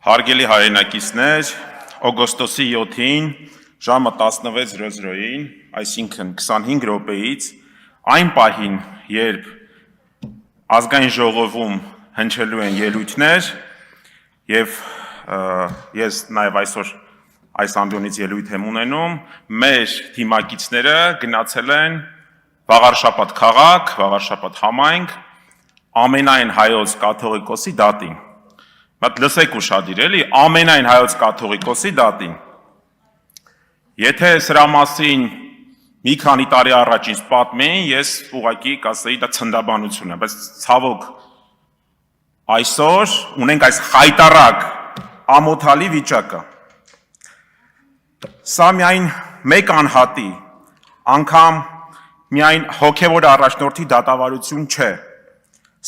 Հարգելի հայրենակիցներ, օգոստոսի 7-ին ժամը 16:00-ին, այսինքն 25 րոպեից, այն պահին, երբ ազգային ժողովում հնչելու են ելույթներ, եւ ես նաեւ այսօր այս ամբիոնից ելույթ եմ ունենում, մեր թիմակիցները գնացել են Վաղարշապատ քաղաք, Վաղարշապատ համայնք, ամենայն հայոց կաթողիկոսի դատին։ Բայց լսեք ուշադիր, էլի, ամենայն հայոց կաթողիկոսի դատին։ Եթե սրա մասին մի քանի տարի առաջ ինձ պատմեին, ես ուղղակի կասեի դա ցնդաբանություն է, բայց ցավոք այսօր ունենք այս խայտառակ ամոթալի վիճակը։ Սա միայն մեկ անհատի, անգամ միայն հոգևոր առաջնորդի դատավարություն չէ։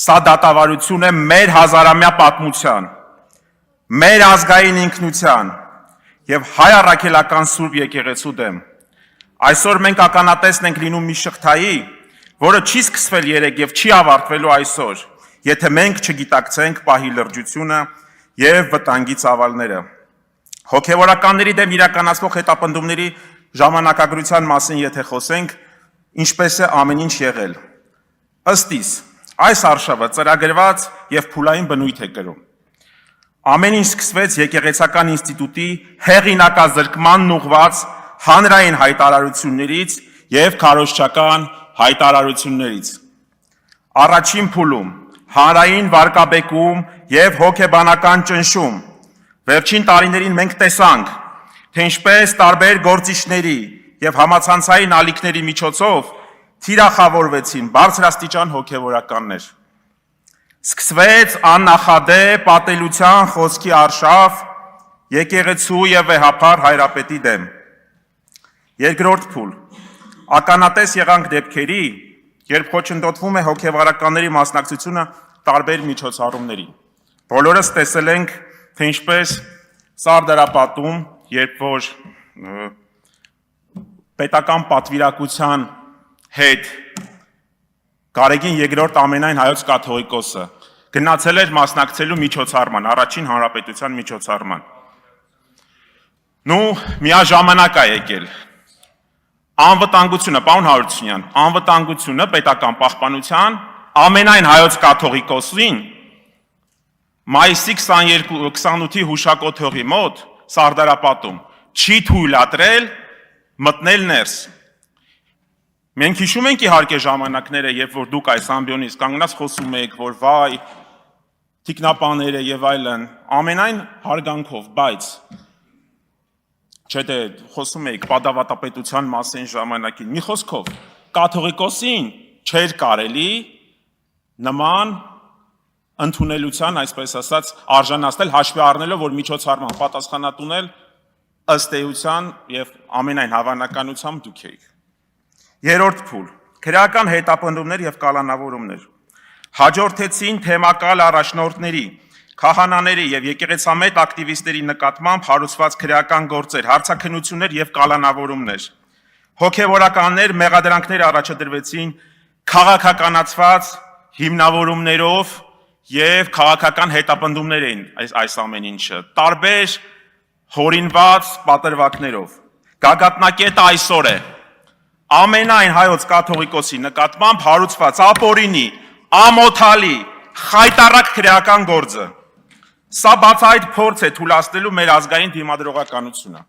Սա դատավարություն է մեր հազարամյա պատմության, մեր ազգային ինքնության եւ հայ առաքելական Սուրբ եկեղեցու դեմ։ Այսօր մենք ականատեսն ենք լինում մի շղթայի, որը չի սկսվել երեկ եւ չի ավարտվելու այսօր, եթե մենք չգիտակցենք պահի լրջությունը եւ վտանգի ծավալները։ Հոգևորականների դեմ իրականացվող հետապնդումների ժամանակագրության մասին եթե խոսենք, ինչպես է ամեն ինչ եղել։ Ըստ իս, այս արշավը ծրագրված եւ փուլային բնույթ է կրում։ Ամեն ինչ սկսվեց եկեղեցական ինստիտուտի հեղինակազրկմանն ուղղված հանրային հայտարարություններից եւ քարոզչական հայտարարություններից։ Առաջին փուլում հանրային վարկաբեկում եւ հոգեբանական ճնշում։ Վերջին տարիներին մենք տեսանք, թե ինչպես տարբեր գործիչների եւ համացանցային ալիքների միջոցով թիրախավորվեցին բարձրաստիճան հոգևորականներ։ Սկսվեց աննախադեպ պատելության խոսքի արշավ եկեղեցու եւ վեհափառ հայրապետի դեմ։ Երկրորդ փուլ։ Ականատես եղանք դեպքերի, երբ խոչընդոտվում է հոգևորականների մասնակցությունը տարբեր միջոցառումների։ Բոլորս տեսել ենք, թե ինչպես Սարդարապատում, երբ որ պետական պատվիրակության հետ Գարեգին երկրորդ ամենայն հայոց կաթողիկոսը գնացել էր մասնակցելու միջոցառման, առաջին հանրապետության միջոցառման։ Միաժամանակ է եկել անվտանգությունը, պարոն Հարությունյան, անվտանգությունը պետական պահպանության ամենայն հայոց կաթողիկոսին մայիսի 28-ի հուշակոթողի մոտ Սարդարապատում չի թույլատրել մտնել ներս։ Մենք հիշում ենք իհարկե ժամանակները, երբ որ դուք այս ամբիոնից կանգնած խոսում եք, որ վայ, թիկնապաները եւ այլն, ամենայն հարգանքով, բայց չէ՞ դե խոսում եք պատավատապետության մասին ժամանակին, մի խոսքով, կաթողիկոսին չէր կարելի նման ընդունելության, այսպես ասած, արժանացնել հաշվի առնելով, որ միջոցառման պատասխանատուն էլ ըստ էության եւ ամենայն հավանականությամբ դուք եք։ Երրորդ փուլ, քրեական հետապնդումներ եւ կալանավորումներ։ Հաջորդեցին թեմակալ առաջնորդների, քահանաների եւ եկեղեցամետ ակտիվիստների նկատմամբ հարուցված քրեական գործեր, հարցաքննություններ եւ կալանավորումներ։ Հոգևորականներ մեղադրանքներ առաջադրվեցին քաղաքականացված հիմնավորումներով եւ քաղաքական հետապնդումներ էին այս ամեն ինչը, տարբեր հորինված պատրվակներով։ Գագաթնակետը այսօր է ամենայն հայոց կաթողիկոսի նկատմամբ հարուցված ապօրինի, ամոթալի, խայտառակ քրեական գործը։ Սա բացահայտ փորձ է թույլատնելու մեր ազգային դիմադրողականությունը։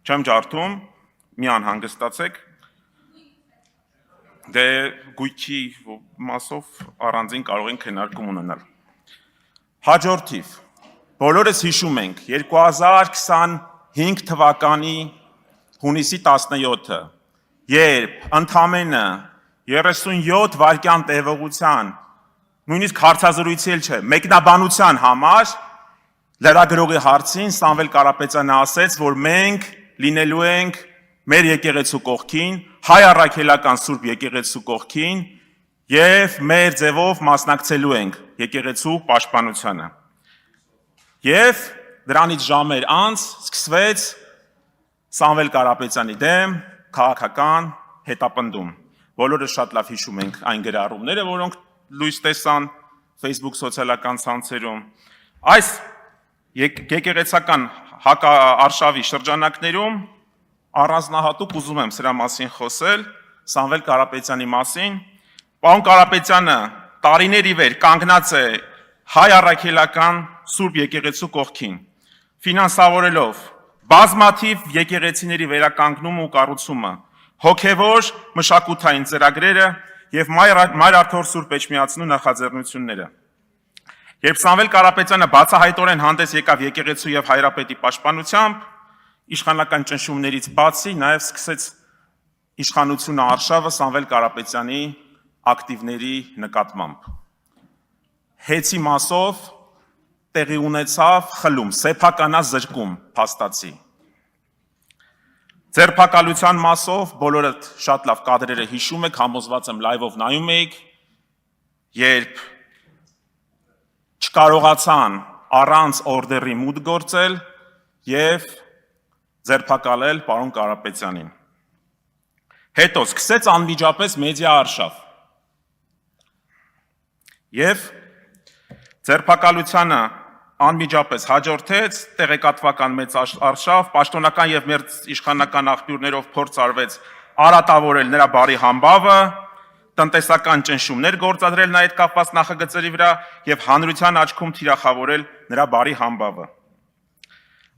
Չեմ ջարդում, մի անհանգստացեք։ Դե գույքի մասով առանձին կարող ենք քննարկում ունենալ։ Հաջորդիվ, բոլորս հիշում ենք 2025 թվականի հունիսի 17-ը, երբ ընդամենը 37 վայրկյան տևողության, նույնիսկ հարցազրույցի էլ չէ, մեկնաբանության համար լրագրողի հարցին Սամվել Կարապետյանը ասեց, որ մենք լինելու ենք մեր եկեղեցու կողքին, հայ առաքելական Սուրբ եկեղեցու կողքին եւ մեր ձևով մասնակցելու ենք եկեղեցու պաշտպանությանը։ Եվ դրանից ժամեր անց սկսվեց Սամվել Կարապետյանի դեմ քաղաքական հետապնդում։ Բոլորը շատ լավ հիշում ենք այն գրառումները, որոնք լույս տեսան Facebook սոցիալական ցանցերում, Այս եկեղեցական հակարշավի շրջանակներում առանձնահատուկ ուզում եմ սրա մասին խոսել, Սամվել Կարապետյանի մասին։ Պարոն Կարապետյանը տարիների վեր կանգնած է հայ առաքելական Սուրբ եկեղեցու կողքին, ֆինանսավորելով բազմաթիվ եկեղեցիների վերականգնումը ու կառուցումը, հոգևոր մշակութային ծրագրերը եւ Մայր Արթուր Սուրբ Էջմիածնու նախաձեռնությունները։ Երբ Սամվել Կարապետյանը բացահայտորեն հանդես եկավ եկեղեցու եւ հայրապետի պաշտպանությամբ, իշխանական ճնշումներից բացի նաեւ սկսեց իշխանությունը արշավը Սամվել Կարապետյանի ակտիվների նկատմամբ։ Հեծի մասով տեղի ունեցավ խլում, սեփականազրկում փաստացի։ Ձերբակալության մասով բոլորդ շատ լավ կադրերը հիշում եք, համոզված եմ լայվով նայում եք, երբ չկարողացան առանց օրդերի մուտք գործել եւ ձերբակալել պարոն Կարապետյանին։ Հետո սկսեց անմիջապես մեդիա արշավ։ Եվ ձերբակալությանը անմիջապես հաջորդեց տեղեկատվական մեծ արշավ, պաշտոնական եւ մեր իշխանական աղբյուրներով փորձ արվեց արատավորել նրա բարի համբավը, տնտեսական ճնշումներ գործադրել նա այդ կապված նախագծերի վրա եւ հանրության աչքում թիրախավորել նրա բարի համբավը։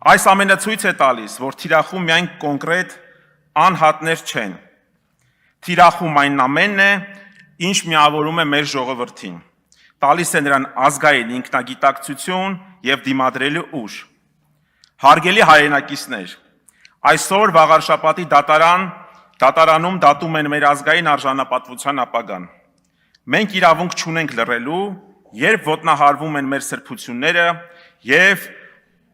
Այս ամենը ցույց է տալիս, որ թիրախում միայն կոնկրետ անհատներ չեն։ Թիրախում այն ամենն է, ինչ միավորում է մեր ժողովրդին, տալիս է նրան ազգային ինքնագիտակցություն եւ դիմադրելու ուժ։ Հարգելի հայրենակիցներ, այսօր վաղարշապատի դատարանում դատում են մեր ազգային արժանապատվության ապագան։ Մենք իրավունք չունենք լռելու, երբ ոտնահարվում են մեր սրբությունները եւ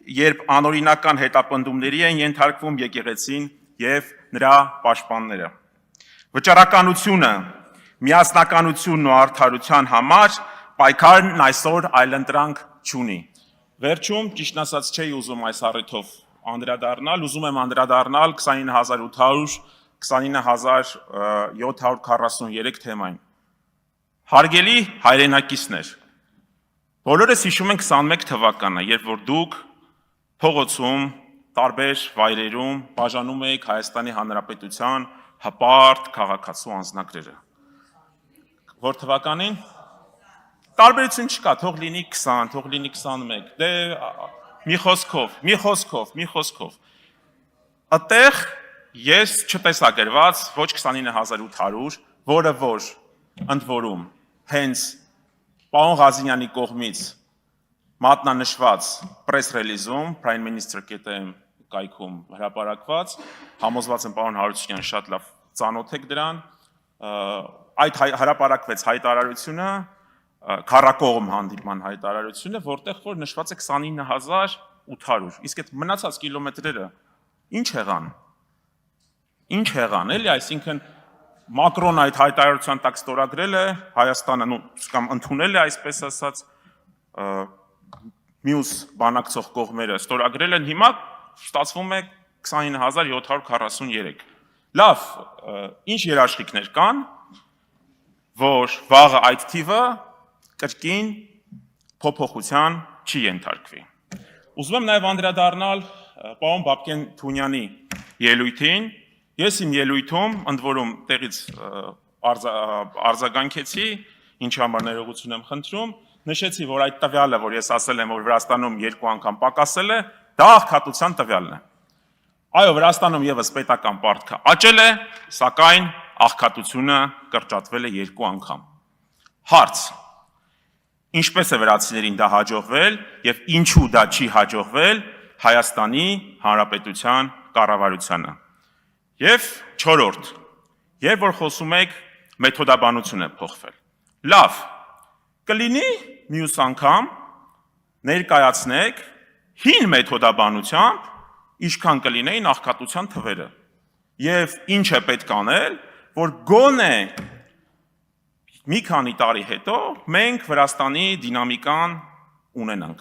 երբ անօրինական հետապնդումների են ենթարկվում եկեղեցին եւ նրա պաշտպանները։ Վճռականությունը, միասնականությունն ու արդարության համար պայքարն այսօր այլընտրանք չունի։ Վերջում, ճիշտ ասած, չէի ուզում այս առիթով անդրադառնալ, ուզում եմ անդրադառնալ 29743 թեմային։ Հարգելի հայրենակիցներ, բոլորս հիշում ենք 21 թվականը, երբ որ դուք փողոցում, տարբեր վայրերում բաժանում եք Հայաստանի Հանրապետության հպարտ քաղաքացու անձնագրերը։ Որ թվականին տարբերություն չկա, թող լինի 20, թող լինի 21, դե մի խոսքով։ Այդտեղ ես չտեսա գրված ոչ 29800, որը որ ընդ որում հենց պարոն Ղազինյանի կողմից մատնանշված press release-ում Prime Minister.am կայքում հրապարակված, համոզված եմ պարոն Հարությունյան շատ լավ ծանոթ եք դրան, այդ հրապարակվեց հայտարարությունը, քառակողմ հանդիպման հայտարարությունը, որտեղ որ նշված է 29800, իսկ այդ մնացած կիլոմետրերը ինչ եղան, էլի, այսինքն Մակրոն այդ հայտարարության տակ ստորագրել է, Հայաստանը կամ ընդունել է, այսպես ասած, մյուս բանակցող կողմերը ստորագրել են, հիմա ստացվում է 29743։ Լավ, ինչ երաշխիքներ կան, որ վաղը այդ թիվը կրկին փոփոխության չի ենթարկվի։ Ուզում եմ նաև անդրադառնալ պարոն Բաբկեն Թունյանի ելույթին։ Ես իմ ելույթում, ընդ որում տեղից արձագանքեցի, ինչ համար ներողություն եմ խնդրում, նշեցի, որ այդ տվյալը, որ ես ասել եմ, որ Վրաստանում 2 անգամ պակասել է, դա աղքատության տվյալն է։ Այո, Վրաստանում եւս պետական պարտքը աճել է, սակայն աղքատությունը կրճատվել է 2 անգամ։ Հարց. Ինչպես է վրացիներին դա հաջողվել եւ ինչու դա չի հաջողվել Հայաստանի Հանրապետության կառավարությանը։ Եվ 4. Երբ որ խոսում եք մեթոդաբանություն է փոխվել։ Լավ, կլինի մյուս անգամ ներկայացնեք հին մեթոդաբանությամբ ինչքան կլինեին աղքատության թվերը։ Եվ ինչ է պետք անել, որ գոնե մի քանի տարի հետո մենք Վրաստանի դինամիկան ունենանք։